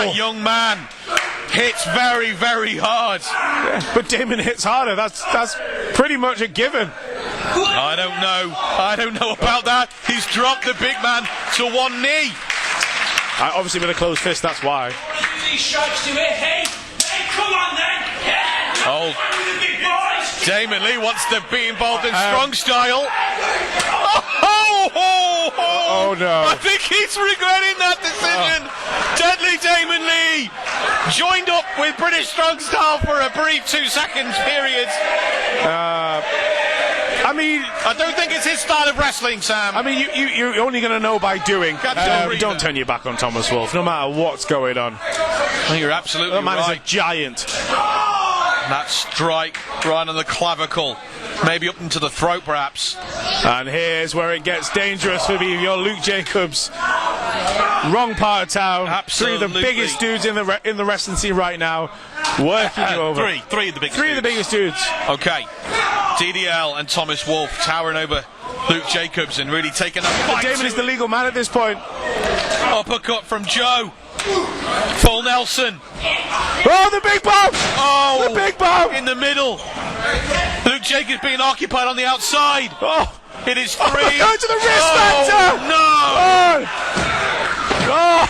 That young man hits very, very hard. Yeah, but Damon hits harder. That's pretty much a given. I don't know about that. He's dropped the big man to one knee. Obviously with a closed fist, that's why. These strikes to it. Hey, come on then. Yeah. Oh, Damon Lee wants to be involved in strong style. Oh no. I think he's regretting that decision. Deadly Damon Lee joined up with British strong style for a brief 2 seconds period. I mean, I don't think it's his style of wrestling, Sam. I mean, you're only going to know by doing. Don't turn your back on Thomas Wolfe, no matter what's going on. You're absolutely right. That man right. is a giant. That strike right on the clavicle, maybe up into the throat, perhaps. And here's where it gets dangerous for your Luke Jacobs. Wrong part of town. Absolutely. Three of the biggest dudes in the wrestling scene right now, working you over. Three of the biggest. Three of the biggest dudes. Okay, DDL and Thomas Wolfe towering over Luke Jacobs and really taking a fight. Damon is the legal man at this point. Uppercut from Joe. Full Nelson. Oh, the big bomb! Oh, the big bomb! In the middle. Luke Jacobs being occupied on the outside. Oh, it is three. Oh, going to the wrist factor! No! Oh.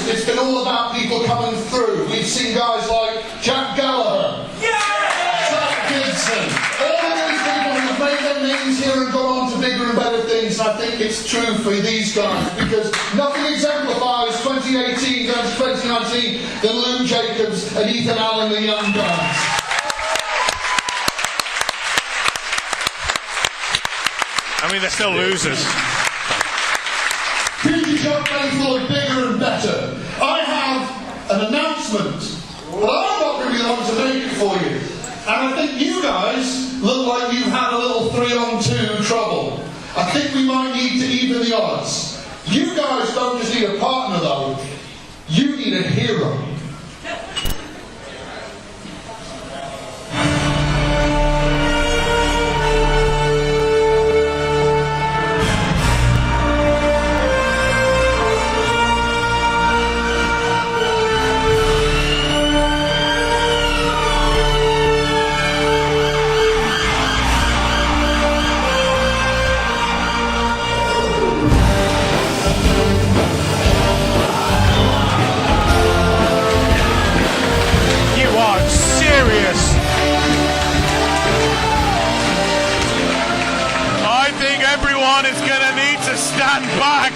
It's been all about people coming through. We've seen guys like Jack Gallagher, Zach Gibson, all of these people who have made their names here and gone on to bigger and better things. I think it's true for these guys because nothing exemplifies 2018 down to 2019 than Luke Jacobs and Ethan Allen, the young guns. I mean, they're still losers. Futureshock faithful are bigger and better. I have an announcement, but I'm not going to be the one to make it for you. And I think you guys look like you've had a little 3-on-2 trouble. I think we might need to even the odds. You guys don't just need a partner though, you need a hero. Everyone is going to need to stand back.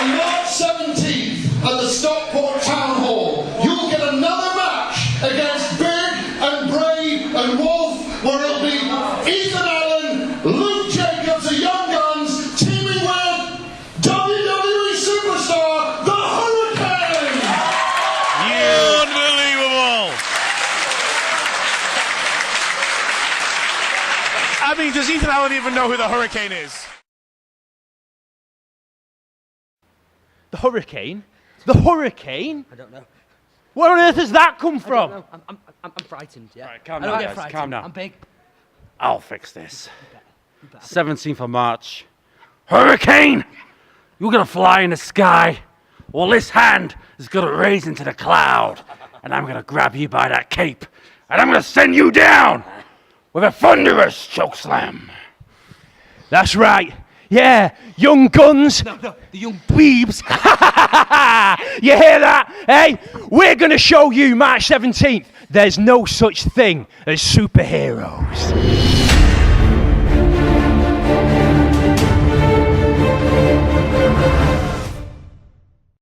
On March 17th at the Stockport Town Hall, you'll get another match against Big and Brave and Wolf, where it'll be Ethan Allen, Luke Jacobs, the Young Guns, teaming with WWE superstar, the Hurricane! Unbelievable! I mean, does Ethan Allen even know who the Hurricane is? The Hurricane? The Hurricane? I don't know. Where on earth has that come from? I don't know. I'm frightened, yeah. Right, calm I down, don't get guys, frightened. calm down. I'm big. I'll fix this. 17th of March. Hurricane! You're gonna fly in the sky. Well, this hand is gonna raise into the cloud. And I'm gonna grab you by that cape. And I'm gonna send you down with a thunderous chokeslam. That's right. Yeah, young guns. No, the young weebs. You hear that? Hey, we're going to show you March 17th. There's no such thing as superheroes.